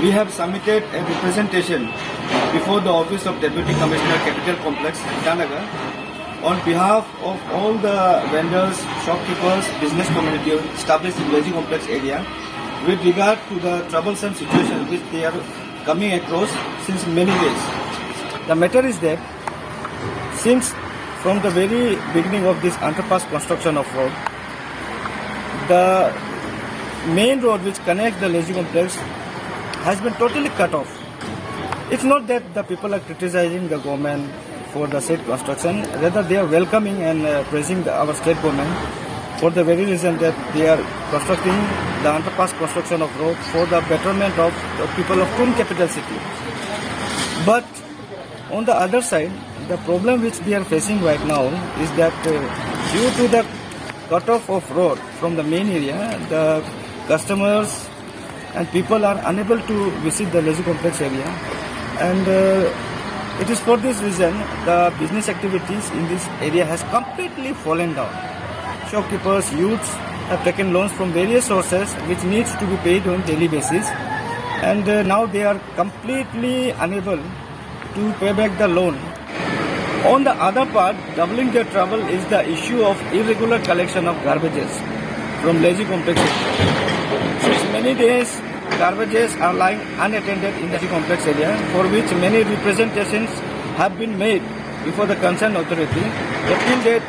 we have submitted a representation before the Office of Deputy Commissioner Capital Complex, Itanagar, on behalf of all the vendors, shopkeepers, business community established in Leisure Complex area with regard to the troublesome situation which they are coming across since many days. The matter is that since from the very beginning of this underpass construction of road, the main road which connects the Leisure Complex has been totally cut off. It's not that the people are criticizing the government for the said construction, rather they are welcoming and praising our state government for the very reason that they are constructing the underpass construction of road for the betterment of the people of twin capital city. But on the other side, the problem which we are facing right now is that due to the cut off of road from the main area, the customers and people are unable to visit the Leisure Complex area, and it is for this reason the business activities in this area has completely fallen down. Shopkeepers, youths have taken loans from various sources which needs to be paid on daily basis, and now they are completely unable to pay back the loan. On the other part, doubling their trouble is the issue of irregular collection of garbages from Leisure Complex area. Since many days, garbages are lying unattended in the complex area, for which many representations have been made before the concerned authority. But till date,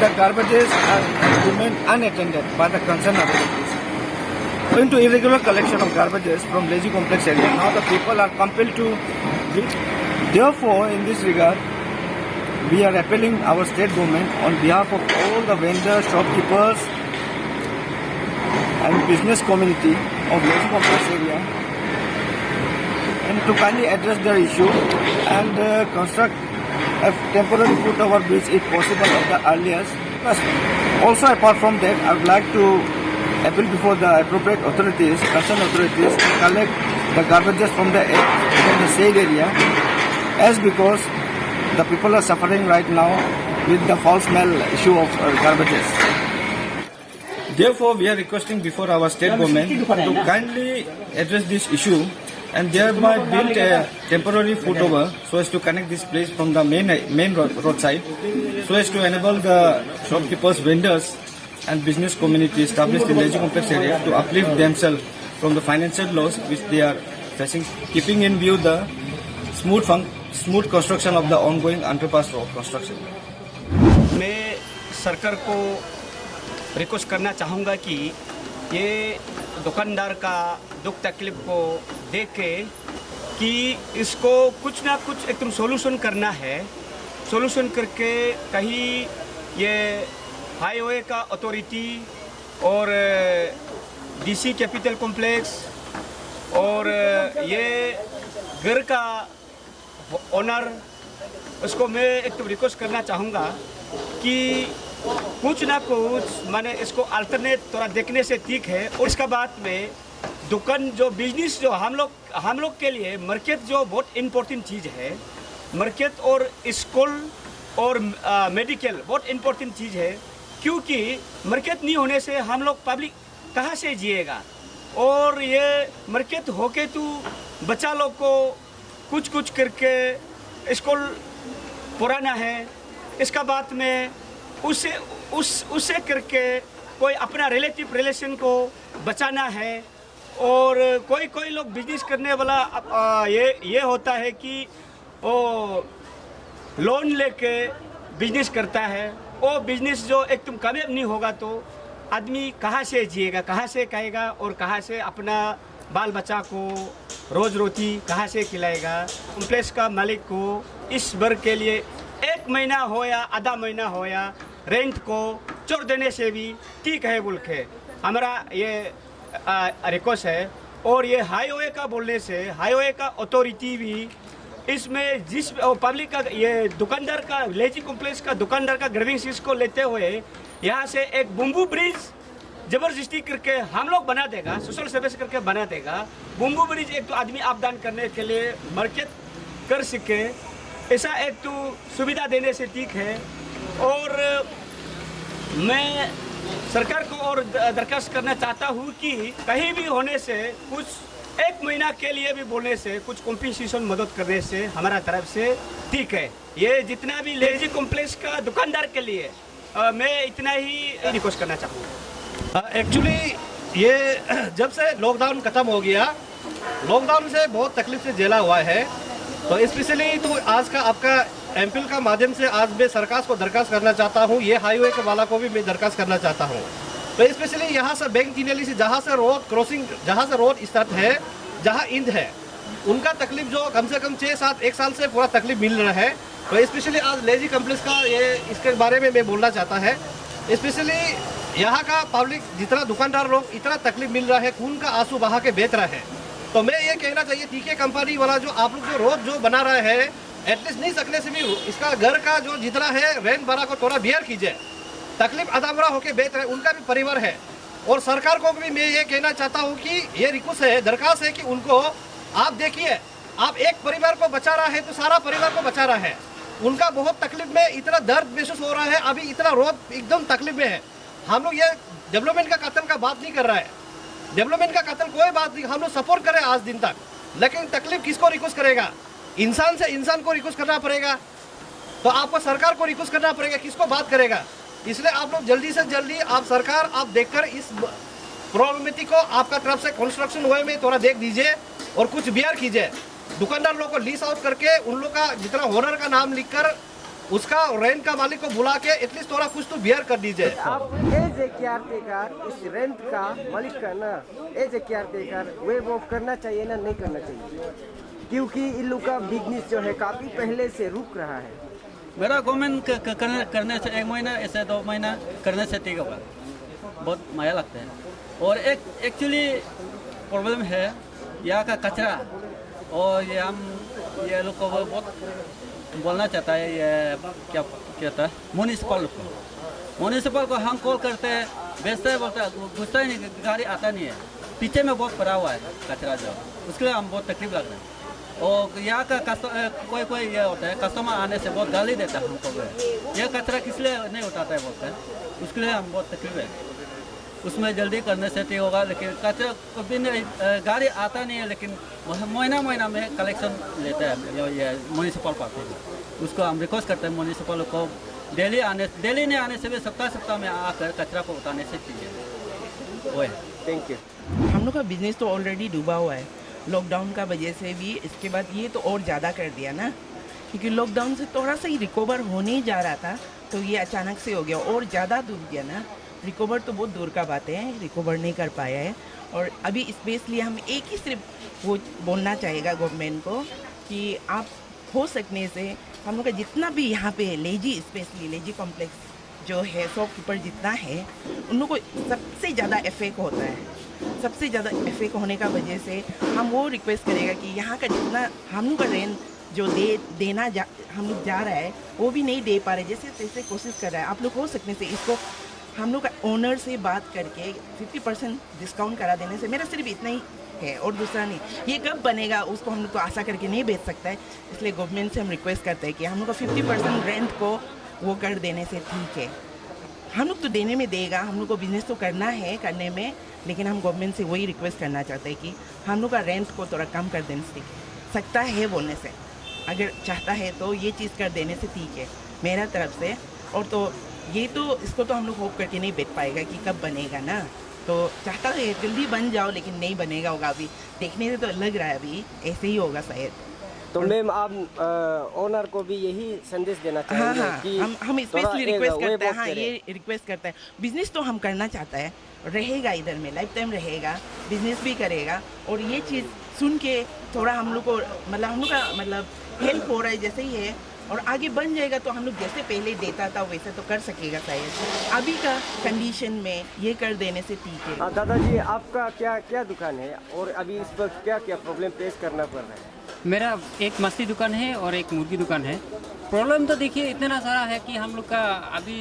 the garbages are remain unattended by the concerned authorities. Owing to irregular collection of garbages from Leisure Complex area, now the people are compelled to leave. Therefore, in this regard, we are appealing our state government on behalf of all the vendors, shopkeepers and business community of Leisure Complex area, and to kindly address their issue and construct a temporary foot-over bridge if possible at the earliest. Plus, also apart from that, I would like to appeal before the appropriate authorities, concerned authorities, to collect the garbages from the said area, as because the people are suffering right now with the foul smell issue of garbages. Therefore, we are requesting before our state government to kindly address this issue and thereby build a temporary footover so as to connect this place from the main roadside, so as to enable the shopkeepers, vendors and business community established in the Leisure Complex area to uplift themselves from the financial loss which they are facing, keeping in view the smooth construction of the ongoing underpass road construction. मैं सरकार को request करना चाहूँगा कि ये दुकानदार का दुख तकलीफ को देख के कि इसको कुछ ना कुछ एकदम सोल्यूशन करना है, सोल्यूशन करके कहीं ये हाईवे का अथॉरिटी और डीसी कैपिटल कॉम्प्लेक्स और ये घर का ओनर, उसको मैं एकदम रिक्वेस्ट करना चाहूँगा कि कुछ ना कुछ माने इसको अल्टरनेट थोड़ा देखने से ठीक है। और इसका बाद में दुकान जो बिजनेस जो हम लोग के लिए मार्केट जो बहुत इम्पोर्टेंट चीज़ है, मार्केट और स्कूल और मेडिकल बहुत इम्पोर्टेंट चीज़ है, क्योंकि मार्केट नहीं होने से हम लोग पब्लिक कहाँ से जिएगा। और ये मार्केट होके तो बच्चा लोग को कुछ करके स्कूल पुराना है, इसका बाद में उससे करके कोई अपना रिलेशन को बचाना है। और कोई लोग बिजनेस करने वाला ये होता है कि वो लोन लेके बिजनेस करता है, वो बिजनेस जो एकदम कामयाब नहीं होगा तो आदमी कहाँ से जिएगा, कहाँ से खाएगा और कहाँ से अपना बाल बच्चा को रोज रोटी कहाँ से खिलाएगा। कॉम्प्लेक्स का मालिक को इस वर्ग के लिए 1 महीना हो या आधा महीना हो या रेंट को छोड़ देने से भी ठीक है बोल के हमारा ये रिक्वेस्ट है। और ये हाईवे का बोलने से हाईवे का अथॉरिटी भी इसमें जिस पब्लिक का ये दुकानदार का लेजी कॉम्प्लेक्स का दुकानदार का ग्रेविंग को लेते हुए यहाँ से एक बम्बू ब्रिज जबरदस्ती करके हम लोग बना देगा, सोशल सर्विस करके बना देगा। बम्बू ब्रिज एक तो आदमी आपदान करने के लिए मार्केट कर सके, ऐसा एक तो सुविधा देने से ठीक है। और मैं सरकार को और दरखास्त करना चाहता हूँ कि कहीं भी होने से कुछ 1 महीना के लिए भी बोलने से, कुछ कॉम्पनसेशन मदद करने से हमारा तरफ से ठीक है। ये जितना भी लेजी कॉम्प्लेक्स का दुकानदार के लिए मैं इतना ही रिक्वेस्ट करना चाहूँगा। एक्चुअली ये जब से लॉकडाउन ख़त्म हो गया, लॉकडाउन से बहुत तकलीफ से झेला हुआ है। तो स्पेशली तो आज का आपका एमपीएल का माध्यम से आज मैं सरकार को दरखास्त करना चाहता हूँ, ये हाईवे के वाला को भी मैं दरखास्त करना चाहता हूँ। तो स्पेशली यहाँ से बैंक चिनेली से जहाँ से रोड क्रॉसिंग, जहाँ से रोड स्टार्ट है, जहाँ इंद है, उनका तकलीफ जो कम से कम 6-7 एक साल से पूरा तकलीफ मिल रहा है। तो स्पेशली आज लेजी कम्प्लेक्स का ये इसके बारे में मैं बोलना चाहता है। स्पेशली यहाँ का पब्लिक जितना दुकानदार लोग इतना तकलीफ मिल रहा है, खून का आंसू बहा के बेच रहा है। तो मैं ये कहना चाहिए टीके कंपनी वाला जो आप लोग जो रोड जो बना रहे हैं, एटलीस्ट नहीं सकने से भी इसका घर का जो जितना है रेंट भरा को थोड़ा बियर कीजिए। तकलीफ अदामरा होकर बेच रहे, उनका भी परिवार है। और सरकार को भी मैं ये कहना चाहता हूँ कि ये रिक्वेस्ट है, दरखास्त है कि उनको आप देखिए, आप एक परिवार को बचा रहा है तो सारा परिवार को बचा रहा है। उनका बहुत तकलीफ में इतना दर्द महसूस हो रहा है, अभी इतना रोड एकदम तकलीफ में है। हम लोग ये डेवलपमेंट का कत्ल का बात नहीं कर रहा है, डेवलपमेंट का कत्ल कोई बात नहीं, हम लोग सपोर्ट करें आज दिन तक, लेकिन तकलीफ किसको रिक्वेस्ट करेगा? इंसान से इंसान को रिक्वेस्ट करना पड़ेगा। तो आपको सरकार को रिक्वेस्ट करना पड़ेगा, किसको बात करेगा? इसलिए आप लोग जल्दी से जल्दी आप सरकार आप देखकर इस प्रॉब्लमेटिक को आपका तरफ से कंस्ट्रक्शन वे में थोड़ा देख दीजिए और कुछ बियर कीजिए। दुकानदार लोगों को लीज आउट करके उन लोग का जितना ओनर का नाम लिखकर उसका रेंट का मालिक को बुला के एटलीस्ट थोड़ा कुछ तो बियर कर दीजिए। आप एज ए केयरटेकर इस रेंट का मालिक का ना as a caretaker waive off करना चाहिए ना नहीं करना चाहिए? क्योंकि इन लोग का बिजनेस जो है काफ़ी पहले से रुक रहा है। मेरा गवर्नमेंट करने से 1 महीना ऐसे 2 महीना करने से ठीक होगा, बहुत माया लगता है। और एक एक्चुअली प्रॉब्लम है यहाँ का कचरा, और ये लोग को बहुत बोलना चाहता है, ये क्या कहता है म्यूनिसिपल को हम कॉल करते हैं, बेचते हैं, बोलते हैं घुसता ही नहीं, गाड़ी आता नहीं है, पीछे में बहुत पड़ा हुआ है कचरा जो, उसके लिए हम बहुत तकलीफ लग रहा है। और यहाँ का कोई ये होता है कस्टमर आने से बहुत गाली देता है हमको, ये कचरा किस लिए नहीं उठाता है बोलते हैं, उसके लिए हम बहुत तकलीफ है। उसमें जल्दी करने से ठीक होगा, लेकिन कचरा कभी नहीं, गाड़ी आता नहीं है, लेकिन महीना में कलेक्शन लेता है ये म्यूनिसिपल पार्टी, उसको हम रिक्वेस्ट करते हैं म्यूनिसिपल को डेली नहीं आने से भी सप्ताह में आकर कचरा को उठाने से चाहिए। वो है। Thank you. हम लोग का बिजनेस तो ऑलरेडी डूबा हुआ है लॉकडाउन का वजह से भी, इसके बाद ये तो और ज़्यादा कर दिया ना, क्योंकि लॉकडाउन से थोड़ा सा ही रिकवर होने ही जा रहा था, तो ये अचानक से हो गया और ज़्यादा डूब गया ना। रिकवर तो बहुत दूर का बात है, रिकवर नहीं कर पाया है। और अभी स्पेशली हम एक ही सिर्फ वो बोलना चाहेगा गवर्नमेंट को कि आप हो सकने से हम लोग का जितना भी यहाँ पे लेजी, स्पेशली लेजी कॉम्प्लेक्स जो है, शॉपकीपर जितना है, उन लोग को सबसे ज़्यादा इफेक्ट होता है। सबसे ज़्यादा इफेक्ट होने का वजह से हम वो रिक्वेस्ट करेगा कि यहाँ का जितना हम लोग का रेंट जो देना हम लोग जा रहा है वो भी नहीं दे पा रहे, जैसे तैसे कोशिश कर रहा है। आप लोग हो सकने से इसको हम लोग का ओनर से बात करके 50% डिस्काउंट करा देने से, मेरा सिर्फ इतना ही है और दूसरा नहीं। ये कब बनेगा उसको हम लोग को आशा करके नहीं बेच सकता है, इसलिए गवर्नमेंट से हम रिक्वेस्ट करते हैं कि हम लोग का 50% रेंट को वो कर देने से ठीक है। हम लोग तो देने में देगा, हम लोग को बिजनेस तो करना है करने में, लेकिन हम गवर्नमेंट से वही रिक्वेस्ट करना चाहते हैं कि हम लोग का रेंट को थोड़ा कम कर देने से सकता है, बोलने से अगर चाहता है तो ये चीज़ कर देने से ठीक है मेरा तरफ से। और तो ये तो इसको तो हम लोग होप करके नहीं बेच पाएगा कि कब बनेगा ना, तो चाहता है जल्दी बन जाओ, लेकिन नहीं बनेगा होगा। अभी देखने से तो लग रहा है अभी ऐसे ही होगा शायद। तो मैम आप ओनर को भी यही संदेश देना चाहेंगे? हाँ, कि हम स्पेशली रिक्वेस्ट करते हैं, हाँ ये रिक्वेस्ट करते हैं। बिजनेस तो हम करना चाहता है, रहेगा इधर में लाइफ टाइम रहेगा, बिजनेस भी करेगा। और ये चीज़ सुन के थोड़ा हम लोग को हम लोग का हेल्प हो रहा है जैसे ही है, और आगे बन जाएगा तो हम लोग जैसे पहले देता था वैसे तो कर सकेगा शायद। अभी का कंडीशन में ये कर देने से ठीक है। दादाजी आपका क्या क्या दुकान है और अभी इस पर क्या क्या प्रॉब्लम फेस करना पड़ रहा है? मेरा एक मछली दुकान है और एक मुर्गी दुकान है। प्रॉब्लम तो देखिए इतना सारा है कि हम लोग का अभी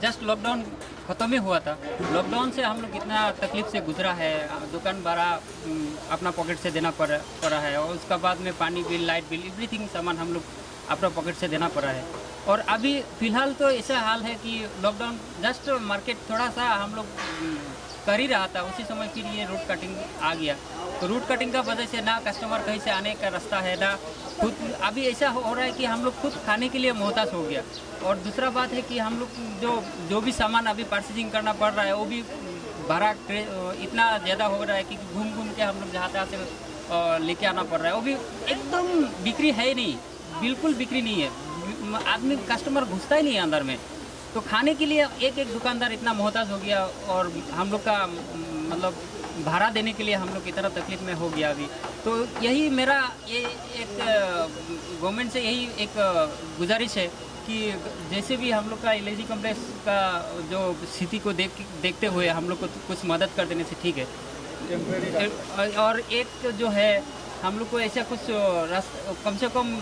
जस्ट लॉकडाउन ख़त्म ही हुआ था। लॉकडाउन से हम लोग इतना तकलीफ से गुजरा है, दुकान भाड़ा अपना पॉकेट से देना पड़ा है, और उसका बाद में पानी बिल, लाइट बिल, एवरीथिंग सामान हम लोग अपना पॉकेट से देना पड़ा है। और अभी फ़िलहाल तो ऐसा हाल है कि लॉकडाउन जस्ट मार्केट थोड़ा सा हम लोग कर ही रहा था, उसी समय फिर ये रूट कटिंग आ गया। तो रूट कटिंग का वजह से ना कस्टमर कहीं से आने का रास्ता है, ना खुद अभी ऐसा हो रहा है कि हम लोग खुद खाने के लिए मोहताज हो गया। और दूसरा बात है कि हम लोग जो भी सामान अभी परचेजिंग करना पड़ रहा है वो भी भाड़ा इतना ज़्यादा हो रहा है कि घूम घूम के हम लोग जहाँ तहाँ से लेके आना पड़ रहा है। वो भी एकदम बिक्री है ही नहीं, बिल्कुल बिक्री नहीं है, आदमी कस्टमर घुसता ही नहीं है अंदर में। तो खाने के लिए एक एक दुकानदार इतना मोहताज हो गया और हम लोग का मतलब भाड़ा देने के लिए हम लोग इतना तकलीफ में हो गया अभी। तो यही मेरा ये एक गवर्नमेंट से यही एक गुजारिश है कि जैसे भी हम लोग का एलआईजी कॉम्प्लेक्स का जो स्थिति को देखते हुए हम लोग को कुछ मदद कर देने से ठीक है। और एक जो है हम लोग को ऐसा कुछ कम से कम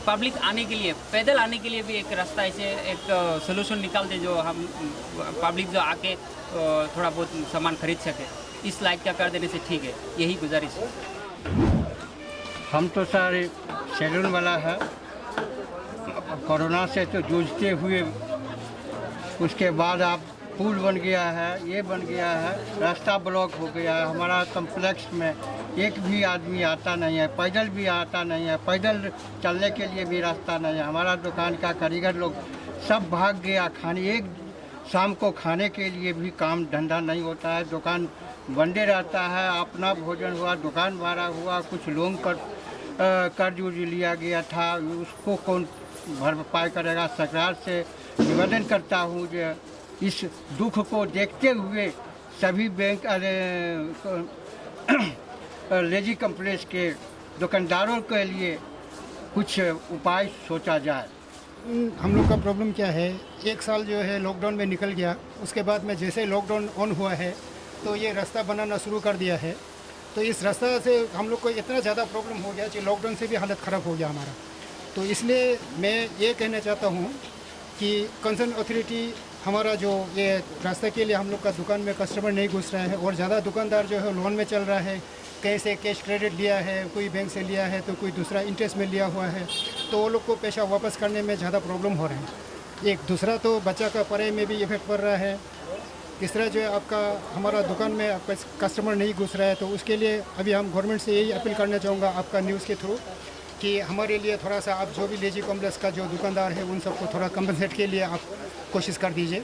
पब्लिक आने के लिए, पैदल आने के लिए भी एक रास्ता ऐसे एक सोल्यूशन निकाल दे जो हम पब्लिक जो आके थोड़ा बहुत सामान खरीद सके, इस लाइक का कर देने से ठीक है, यही गुजारिश है। हम तो सारे सैलून वाला है, कोरोना से तो जूझते हुए उसके बाद आप पुल बन गया है, ये बन गया है, रास्ता ब्लॉक हो गया है। हमारा कम्प्लेक्स में एक भी आदमी आता नहीं है, पैदल भी आता नहीं है, पैदल चलने के लिए भी रास्ता नहीं है। हमारा दुकान का कारीगर लोग सब भाग गया, खाने एक शाम को खाने के लिए भी काम धंधा नहीं होता है, दुकान बंदे रहता है। अपना भोजन हुआ, दुकान भाड़ा हुआ, कुछ लोन कर्ज उर्ज लिया गया था, उसको कौन भरपाई करेगा। सरकार से निवेदन करता हूँ जो इस दुख को देखते हुए सभी बैंक लेजी कम्प्लेक्स के दुकानदारों के लिए कुछ उपाय सोचा जाए। हम लोग का प्रॉब्लम क्या है, एक साल जो है लॉकडाउन में निकल गया, उसके बाद में जैसे लॉकडाउन ऑन हुआ है तो ये रास्ता बनाना शुरू कर दिया है। तो इस रास्ता से हम लोग को इतना ज़्यादा प्रॉब्लम हो गया कि लॉकडाउन से भी हालत ख़राब हो गया हमारा। तो इसलिए मैं ये कहना चाहता हूँ कि कंसर्न अथॉरिटी हमारा जो ये रास्ते के लिए हम लोग का दुकान में कस्टमर नहीं घुस रहा है और ज़्यादा दुकानदार जो है लोन में चल रहा है, कहीं से कैश क्रेडिट लिया है, कोई बैंक से लिया है तो कोई दूसरा इंटरेस्ट में लिया हुआ है, तो वो लोग को पैसा वापस करने में ज़्यादा प्रॉब्लम हो रहा है। एक दूसरा तो बच्चा का पढ़ाई में भी इफेक्ट पड़ रहा है। तीसरा जो है आपका हमारा दुकान में आपका कस्टमर नहीं घुस रहा है, तो उसके लिए अभी हम गवर्नमेंट से यही अपील करना चाहूँगा आपका न्यूज़ के थ्रू कि हमारे लिए थोड़ा सा आप जो भी लेजी कॉम्प्लेक्स का जो दुकानदार है उन सबको थोड़ा कंपनसेट के लिए आप कोशिश कर दीजिए।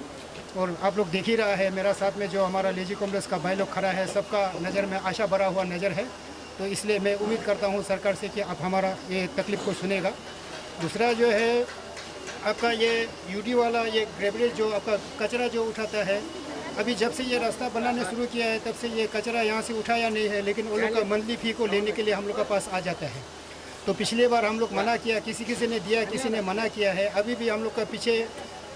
और आप लोग देख ही रहा है मेरा साथ में जो हमारा लेजी कॉम्प्लेक्स का भाई लोग खड़ा है, सबका नज़र में आशा भरा हुआ नज़र है। तो इसलिए मैं उम्मीद करता हूँ सरकार से कि आप हमारा ये तकलीफ़ को सुनेगा। दूसरा जो है आपका ये यूडी वाला ये ग्रेवरेज जो आपका कचरा जो उठाता है, अभी जब से ये रास्ता बनाना शुरू किया है तब से ये कचरा यहाँ से उठाया नहीं है, लेकिन वो लोग का मंथली फ़ी को लेने के लिए हम लोग के पास आ जाता है। तो पिछली बार हम लोग मना किया, किसी ने दिया, किसी ने मना किया है। अभी भी हम लोग का पीछे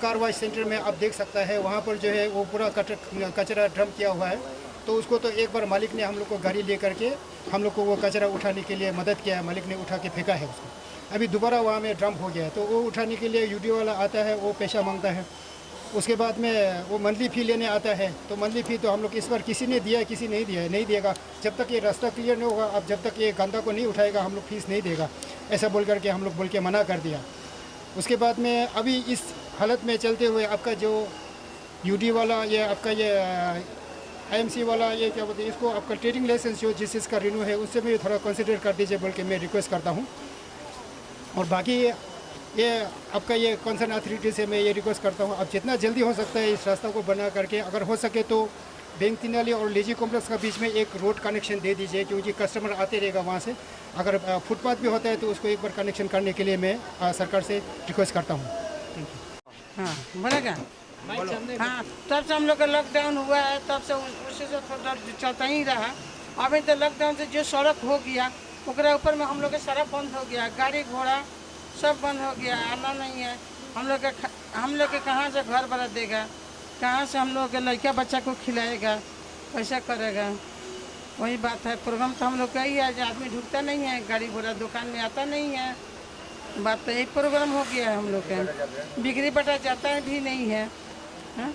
कार वॉश सेंटर में आप देख सकता है, वहाँ पर जो है वो पूरा कचरा ड्रम किया हुआ है। तो उसको तो एक बार मालिक ने हम लोग को गाड़ी ले करके हम लोग को वो कचरा उठाने के लिए मदद किया है, मालिक ने उठा के फेंका है उसको। अभी दोबारा वहाँ में ड्रम हो गया है, तो वो उठाने के लिए यूडी वाला आता है, वो पैसा मांगता है। उसके बाद में वो मंथली फ़ी लेने आता है, तो मंथली फ़ी तो हम लोग इस बार किसी ने दिया है, किसी नहीं दिया है, नहीं देगा। जब तक ये रास्ता क्लियर नहीं होगा, अब जब तक ये गंदा को नहीं उठाएगा हम लोग फीस नहीं देगा, ऐसा बोल करके हम लोग बोल के मना कर दिया। उसके बाद में अभी इस हालत में चलते हुए आपका जो यूडी वाला ये आपका ये आईएमसी वाला ये क्या बोलते हैं इसको, आपका ट्रेडिंग लाइसेंस जो जिस चीज़ का रिन्यू है उससे भी थोड़ा कंसिडर कर दीजिए बोल के मैं रिक्वेस्ट करता हूँ। और बाकी ये आपका ये कंसर्न अथॉरिटी से मैं ये रिक्वेस्ट करता हूँ, अब जितना जल्दी हो सकता है इस रास्ता को बना करके, अगर हो सके तो बैंक तिनाली और लेजी कॉम्प्लेक्स का बीच में एक रोड कनेक्शन दे दीजिए, क्योंकि कस्टमर आते रहेगा वहाँ से। अगर फुटपाथ भी होता है तो उसको एक बार कनेक्शन करने के लिए मैं सरकार से रिक्वेस्ट करता हूँ। Thank you. हाँ बोलेगा। हाँ, तब से हम लोग का लॉकडाउन हुआ है, तब से उससे जो थोड़ा चलता ही रहा। अभी तो लॉकडाउन से जो सड़क हो गया उसके ऊपर में हम लोग का सड़क बंद हो गया, गाड़ी घोड़ा सब बंद हो गया, आना नहीं है। हम लोग के कहाँ से घर बना देगा, कहाँ से हम लोग के लड़का बच्चा को खिलाएगा, कैसा करेगा। वही बात है, प्रोग्राम तो हम लोग का ही है, जो आदमी ढुकता नहीं है, गाड़ी घोड़ा दुकान में आता नहीं है। बात तो एक प्रोग्राम हो गया है हम लोग का, बिक्री बटा जाता है भी नहीं है। हाँ?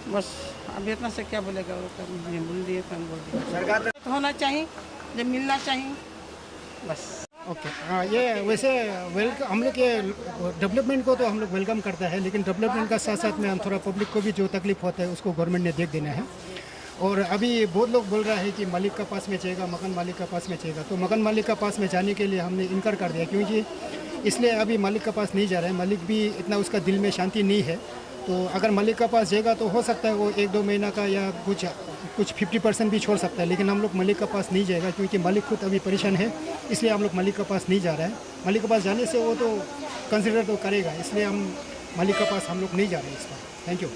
बस अब इतना से क्या बोलेगा, वो बोल दिए तो हम बोल दिए। सरकार होना चाहिए, जब मिलना चाहिए बस। ओके हाँ, ये वैसे हम लोग ये डेवलपमेंट को तो हम लोग वेलकम करता है, लेकिन डेवलपमेंट का साथ साथ में हम थोड़ा पब्लिक को भी जो तकलीफ होता है उसको गवर्नमेंट ने देख देना है। और अभी बहुत लोग बोल रहा है कि मालिक का पास में चाहिएगा, मकान मालिक का पास में चाहिएगा, तो मकान मालिक का पास में जाने के लिए हमने इनकार कर दिया, क्योंकि इसलिए अभी मालिक का पास नहीं जा रहा है। मालिक भी इतना उसका दिल में शांति नहीं है, तो अगर मालिक का पास जाएगा तो हो सकता है वो 1-2 महीना का या कुछ 50% भी छोड़ सकता है, लेकिन हम लोग मालिक का पास नहीं जाएगा, क्योंकि मालिक खुद अभी परेशान है, इसलिए हम लोग मालिक का पास नहीं जा रहा है। मालिक के पास जाने से वो तो कंसिडर तो करेगा, इसलिए हम मालिक का पास हम लोग नहीं जा रहे हैं इस बार। Thank you.